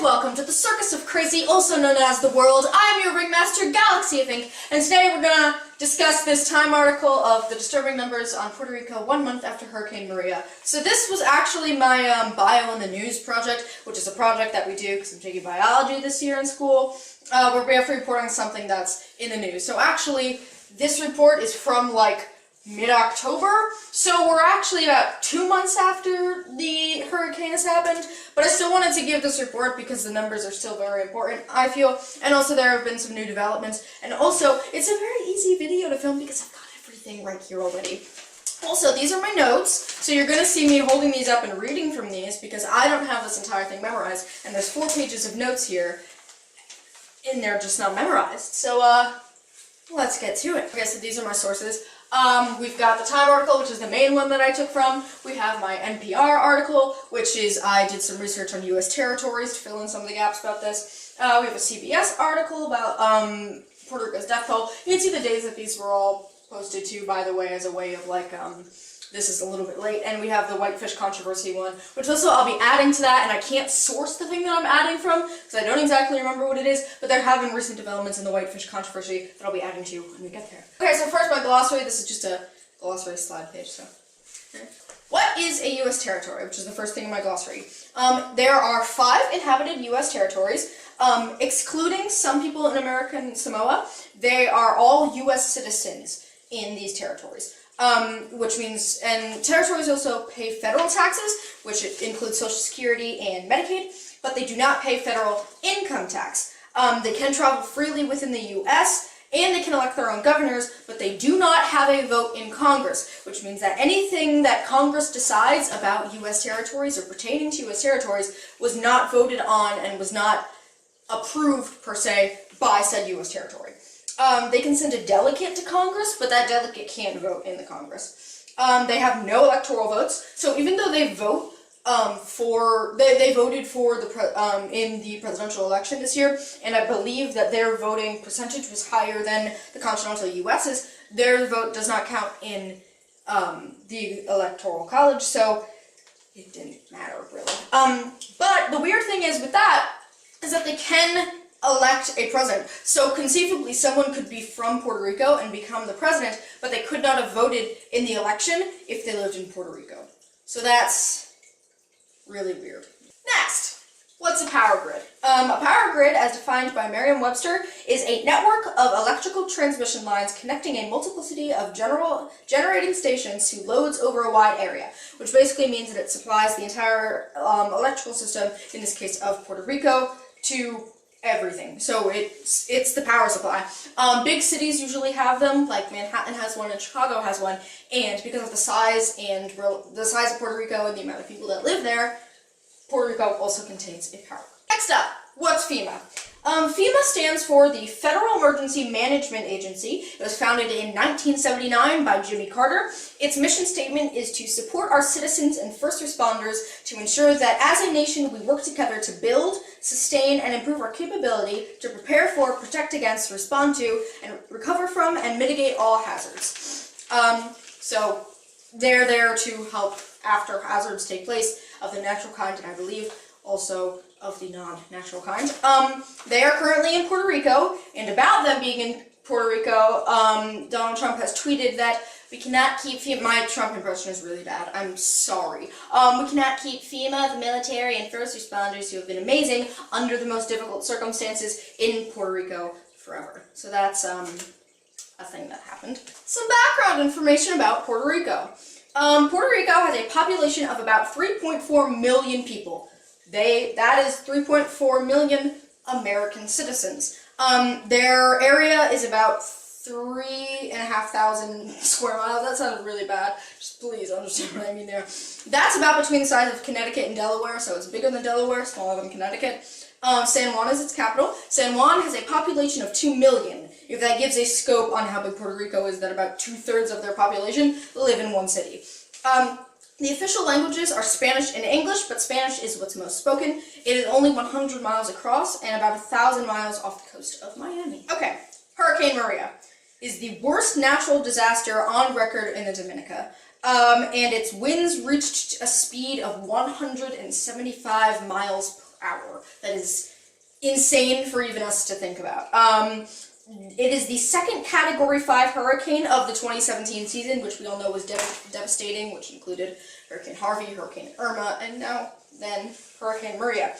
welcome to the Circus of Crazy, also known as the world. I'm your ringmaster, GalaxyOfInk, and today we're gonna discuss this Time article of the disturbing numbers on Puerto Rico 1 month after Hurricane Maria. So this was actually my bio in the news project, which is a project that we do because I'm taking biology this year in school, where we have to report on something that's in the news. So actually, this report is from like mid-October, so we're actually about 2 months after the hurricane has happened, but I still wanted to give this report because the numbers are still very important, I feel, and also there have been some new developments, and also it's a very easy video to film because I've got everything right here already. Also, these are my notes, so you're going to see me holding these up and reading from these because I don't have this entire thing memorized, and there's 4 pages of notes here, and they're just not memorized, so let's get to it. Okay, so these are my sources. We've got the Time article, which is the main one that I took from. We have my NPR article, which is I did some research on U.S. territories to fill in some of the gaps about this. We have a CBS article about Puerto Rico's death toll. You can see the days that these were all posted to, by the way, as a way of like, this is a little bit late. And we have the Whitefish Controversy one, which also I'll be adding to that, and I can't source the thing that I'm adding from, because I don't exactly remember what it is, but there have been recent developments in the Whitefish Controversy that I'll be adding to when we get there. Okay, so first my glossary. This is just a glossary slide page, so. What is a U.S. territory, which is the first thing in my glossary? There are 5 inhabited U.S. territories, excluding some people in American Samoa. They are all U.S. citizens in these territories. Which means, and territories also pay federal taxes, which includes Social Security and Medicaid, but they do not pay federal income tax. They can travel freely within the U.S., and they can elect their own governors, but they do not have a vote in Congress, which means that anything that Congress decides about U.S. territories or pertaining to U.S. territories was not voted on and was not approved, per se, by said U.S. territory. They can send a delegate to Congress, but that delegate can't vote in the Congress. They have no electoral votes, so even though they vote they voted for the in the presidential election this year, and I believe that their voting percentage was higher than the continental U.S.'s, their vote does not count in the electoral college, so it didn't matter really. But the weird thing is with that is that they can elect a president. So conceivably someone could be from Puerto Rico and become the president, but they could not have voted in the election if they lived in Puerto Rico. So that's really weird. Next, what's a power grid? A power grid, as defined by Merriam-Webster, is a network of electrical transmission lines connecting a multiplicity of generating stations to loads over a wide area, which basically means that it supplies the entire electrical system, in this case of Puerto Rico, to everything. So it's the power supply. Big cities usually have them, like Manhattan has one and Chicago has one, and because of the size of Puerto Rico and the amount of people that live there, Puerto Rico also contains a power grid. Next up, what's FEMA? FEMA stands for the Federal Emergency Management Agency. It was founded in 1979 by Jimmy Carter. Its mission statement is to support our citizens and first responders to ensure that as a nation we work together to build, sustain, and improve our capability to prepare for, protect against, respond to, and recover from, and mitigate all hazards. So they're there to help after hazards take place of the natural kind, and I believe also of the non-natural kind. They are currently in Puerto Rico, and about them being in Puerto Rico, Donald Trump has tweeted that we cannot keep FEMA. My Trump impression is really bad. I'm sorry. We cannot keep FEMA, the military, and first responders who have been amazing under the most difficult circumstances in Puerto Rico forever. So that's a thing that happened. Some background information about Puerto Rico. Puerto Rico has a population of about 3.4 million people. That is 3.4 million American citizens. Their area is about 3,500 square miles. That sounded really bad. Just please understand what I mean there. That's about between the size of Connecticut and Delaware, so it's bigger than Delaware, smaller than Connecticut. San Juan is its capital. San Juan has a population of 2 million. If that gives a scope on how big Puerto Rico is, that about 2/3 of their population live in one city. The official languages are Spanish and English, but Spanish is what's most spoken. It is only 100 miles across and about 1,000 miles off the coast of Miami. Okay, Hurricane Maria is the worst natural disaster on record in the Dominica. And its winds reached a speed of 175 miles hour. That is insane for even us to think about. It is the second Category 5 hurricane of the 2017 season, which we all know was devastating, which included Hurricane Harvey, Hurricane Irma, and now then Hurricane Maria.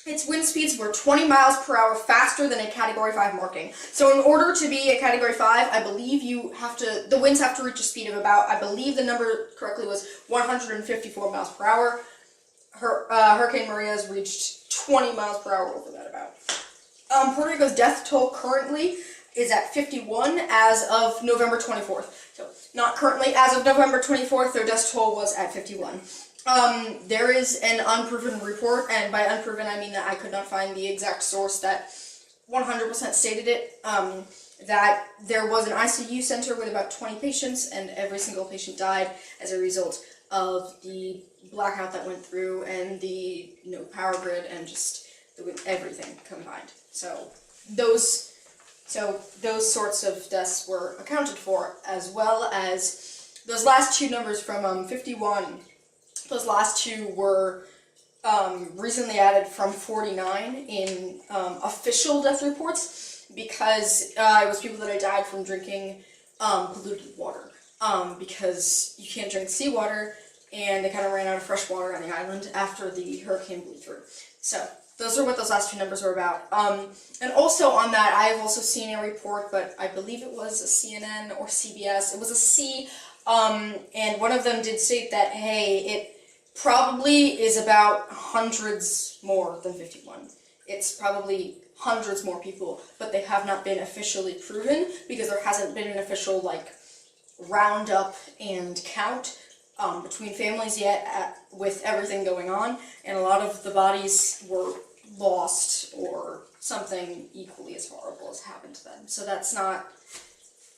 Its wind speeds were 20 miles per hour faster than a Category 5 marking. So in order to be a Category 5, I believe the winds have to reach a speed of about, I believe the number correctly was 154 miles per hour. Hurricane Maria has reached 20 miles per hour over that about. Puerto Rico's death toll currently is at 51 as of November 24th. So not currently, as of November 24th, their death toll was at 51. There is an unproven report, and by unproven I mean that I could not find the exact source that 100% stated it, that there was an ICU center with about 20 patients, and every single patient died as a result of the blackout that went through, and the power grid, and just everything combined. So those sorts of deaths were accounted for, as well as those last two numbers from 51. Those last two were recently added from 49 in official death reports, because it was people that had died from drinking polluted water, because you can't drink seawater, and they kind of ran out of fresh water on the island after the hurricane blew through. So those are what those last two numbers were about. And also on that, I've also seen a report, but I believe it was a CNN or CBS. It was a C, and one of them did state that, hey, it probably is about hundreds more than 51. It's probably hundreds more people, but they have not been officially proven, because there hasn't been an official, roundup and count between families yet, with everything going on, and a lot of the bodies were lost, or something equally as horrible has happened to them. So that's not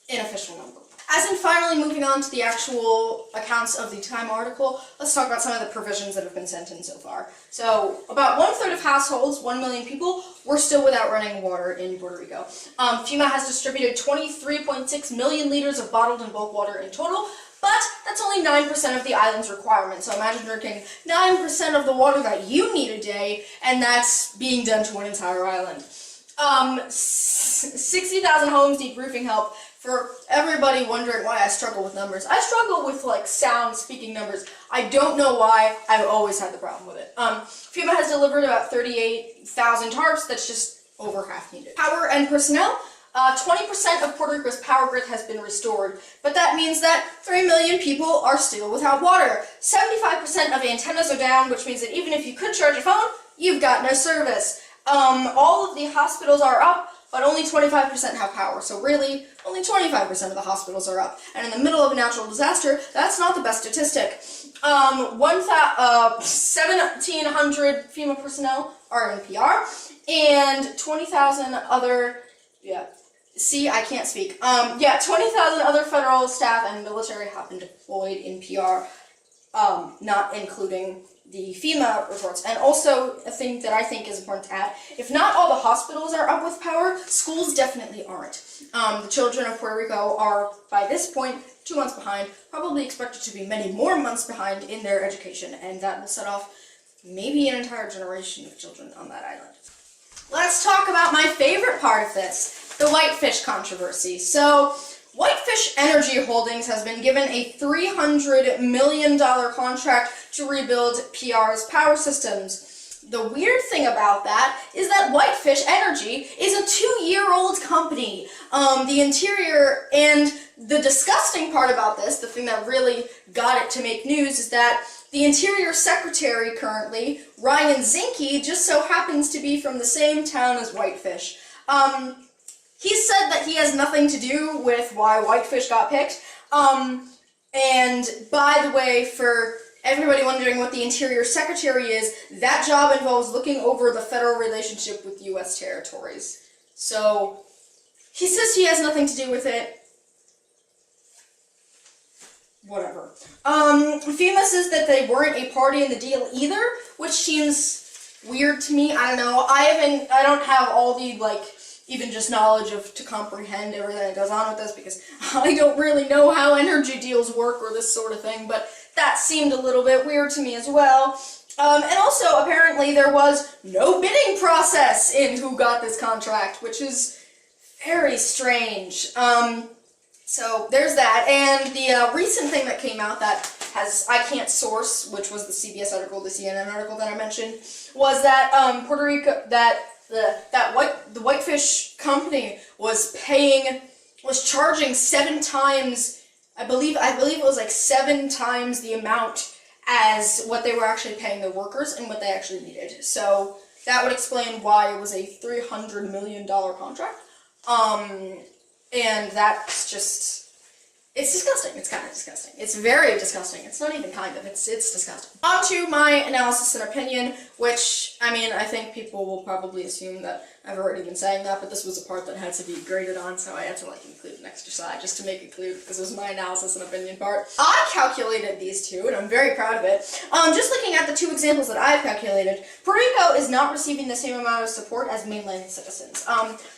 an official number. As in finally moving on to the actual accounts of the Time article, let's talk about some of the provisions that have been sent in so far. So about 1/3 of households, 1 million people, were still without running water in Puerto Rico. FEMA has distributed 23.6 million liters of bottled and bulk water in total, but that's only 9% of the island's requirement. So imagine drinking 9% of the water that you need a day, and that's being done to an entire island. 60,000 homes need roofing help. For everybody wondering why I struggle with numbers, I struggle with sound speaking numbers. I don't know why. I've always had the problem with it. FEMA has delivered about 38,000 tarps. That's just over half needed. Power and personnel. 20% of Puerto Rico's power grid has been restored, but that means that 3 million people are still without water. 75% of antennas are down, which means that even if you could charge your phone, you've got no service. All of the hospitals are up, but only 25% have power. So really, only 25% of the hospitals are up. And in the middle of a natural disaster, that's not the best statistic. 1,700 FEMA personnel are in PR, and 20,000 other, 20,000 other federal staff and military have been deployed in PR, not including the FEMA reports. And also, a thing that I think is important to add, if not all the hospitals are up with power, schools definitely aren't. The children of Puerto Rico are, by this point, 2 months behind, probably expected to be many more months behind in their education, and that will set off maybe an entire generation of children on that island. Let's talk about my favorite part of this, the Whitefish Controversy. So, Whitefish Energy Holdings has been given a $300 million contract to rebuild PR's power systems. The weird thing about that is that Whitefish Energy is a 2-year-old company. The interior, and the disgusting part about this, the thing that really got it to make news, is that the Interior Secretary currently, Ryan Zinke, just so happens to be from the same town as Whitefish. He said that he has nothing to do with why Whitefish got picked. And by the way, for everybody wondering what the Interior Secretary is, that job involves looking over the federal relationship with U.S. territories. So, he says he has nothing to do with it. Whatever. FEMA says that they weren't a party in the deal either, which seems weird to me. I don't know. I don't have all the, even just knowledge to comprehend everything that goes on with this, because I don't really know how energy deals work or this sort of thing, but that seemed a little bit weird to me as well. And also, apparently, there was no bidding process in who got this contract, which is very strange. So there's that, and the recent thing that came out that I can't source, which was the CBS article, the CNN article that I mentioned, was that Puerto Rico, the Whitefish company was charging 7 times, I believe it was like 7 times the amount as what they were actually paying the workers and what they actually needed. So that would explain why it was a $300 million contract. And that's just, it's disgusting. It's kind of disgusting. It's very disgusting. It's not even kind of, it's disgusting. On to my analysis and opinion, which, I mean, I think people will probably assume that I've already been saying that, but this was a part that had to be graded on, so I had to, include an extra slide just to make it clear, because it was my analysis and opinion part. I calculated these two, and I'm very proud of it. Just looking at the 2 examples that I've calculated, Puerto Rico is not receiving the same amount of support as mainland citizens.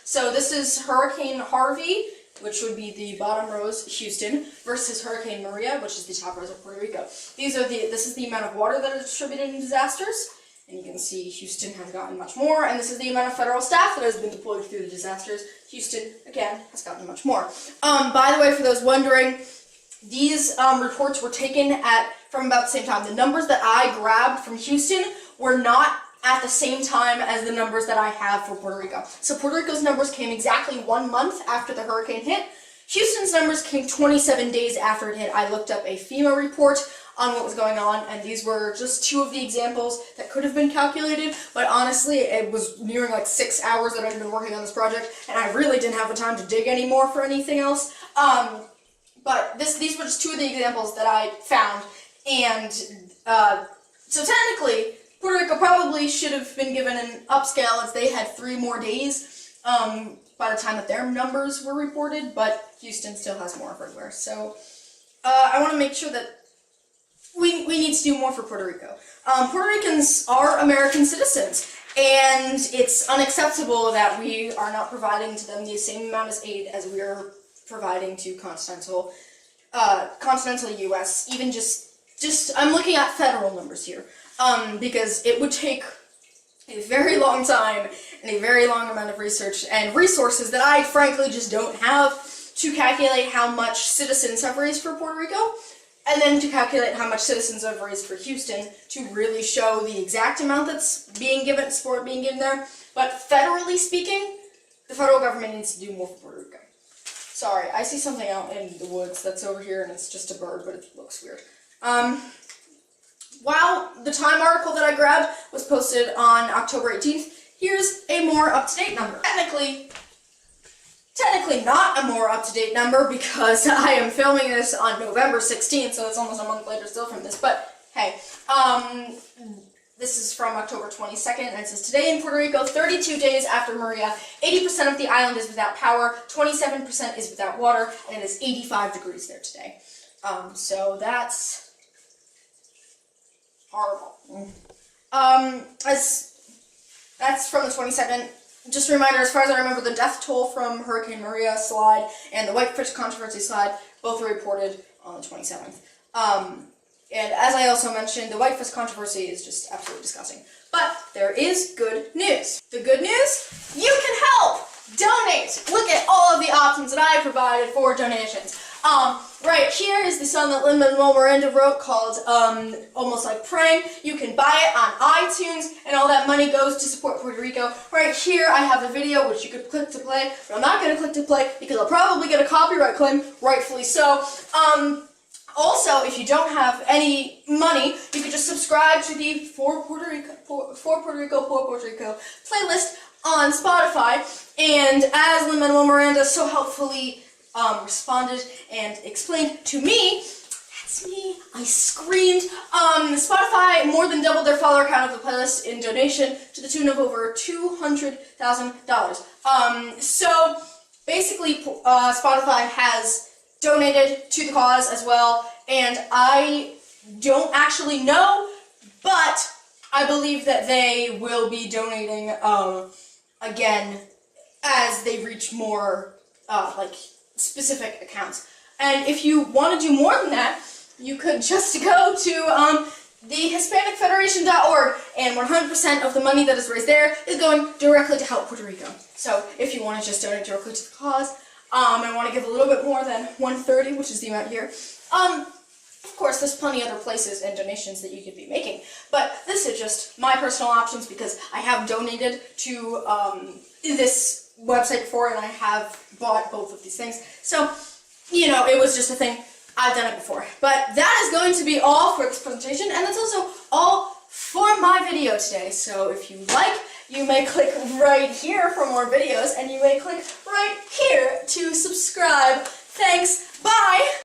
So this is Hurricane Harvey, which would be the bottom rows, Houston, versus Hurricane Maria, which is the top rows of Puerto Rico. This is the amount of water that is distributed in disasters, and you can see Houston has gotten much more, and this is the amount of federal staff that has been deployed through the disasters. Houston, again, has gotten much more. By the way, for those wondering, these reports were taken from about the same time. The numbers that I grabbed from Houston were not at the same time as the numbers that I have for Puerto Rico. So Puerto Rico's numbers came exactly 1 month after the hurricane hit. Houston's numbers came 27 days after it hit. I looked up a FEMA report on what was going on, and these were just 2 of the examples that could have been calculated, but honestly, it was nearing 6 hours that I've been working on this project, and I really didn't have the time to dig anymore for anything else. But these were just 2 of the examples that I found, and so technically, Puerto Rico probably should have been given an upscale as they had 3 more days by the time that their numbers were reported, but Houston still has more everywhere. So I want to make sure that we need to do more for Puerto Rico. Puerto Ricans are American citizens, and it's unacceptable that we are not providing to them the same amount of aid as we are providing to continental U.S. Even just I'm looking at federal numbers here. Because it would take a very long time and a very long amount of research and resources that I frankly just don't have to calculate how much citizens have raised for Puerto Rico, and then to calculate how much citizens have raised for Houston to really show the exact amount that's being given, support being given there. But federally speaking, the federal government needs to do more for Puerto Rico. Sorry, I see something out in the woods that's over here, and it's just a bird, but it looks weird. While the Time article that I grabbed was posted on October 18th, here's a more up-to-date number. Technically not a more up-to-date number because I am filming this on November 16th, so it's almost a month later still from this, but hey, this is from October 22nd, and it says, today in Puerto Rico, 32 days after Maria, 80% of the island is without power, 27% is without water, and it is 85 degrees there today. So that's horrible. That's from the 22nd. Just a reminder, as far as I remember, the death toll from Hurricane Maria slide and the Whitefish Controversy slide both were reported on the 27th. And as I also mentioned, the Whitefish Controversy is just absolutely disgusting. But there is good news. The good news? You can help! Donate! Look at all of the options that I provided for donations. Right here is the song that Lin-Manuel Miranda wrote called Almost Like Praying. You can buy it on iTunes, and all that money goes to support Puerto Rico. Right here I have a video which you could click to play, but I'm not going to click to play because I'll probably get a copyright claim, rightfully so. Also, if you don't have any money, you could just subscribe to the For Puerto Rico playlist on Spotify. And as Lin-Manuel Miranda so helpfully responded and explained to me, that's me, I screamed. Spotify more than doubled their follower count of the playlist in donation to the tune of over $200,000. So basically, Spotify has donated to the cause as well, and I don't actually know, but I believe that they will be donating again as they reach more specific accounts. And if you want to do more than that, you could just go to thehispanicfederation.org, and 100% of the money that is raised there is going directly to help Puerto Rico. So if you want to just donate directly to the cause, and want to give a little bit more than $130, which is the amount here, of course, there's plenty other places and donations that you could be making, but this is just my personal options because I have donated to this website before and I have bought both of these things. So, you know, it was just a thing. I've done it before. But that is going to be all for this presentation, and that's also all for my video today. So if you like, you may click right here for more videos, and you may click right here to subscribe. Thanks. Bye!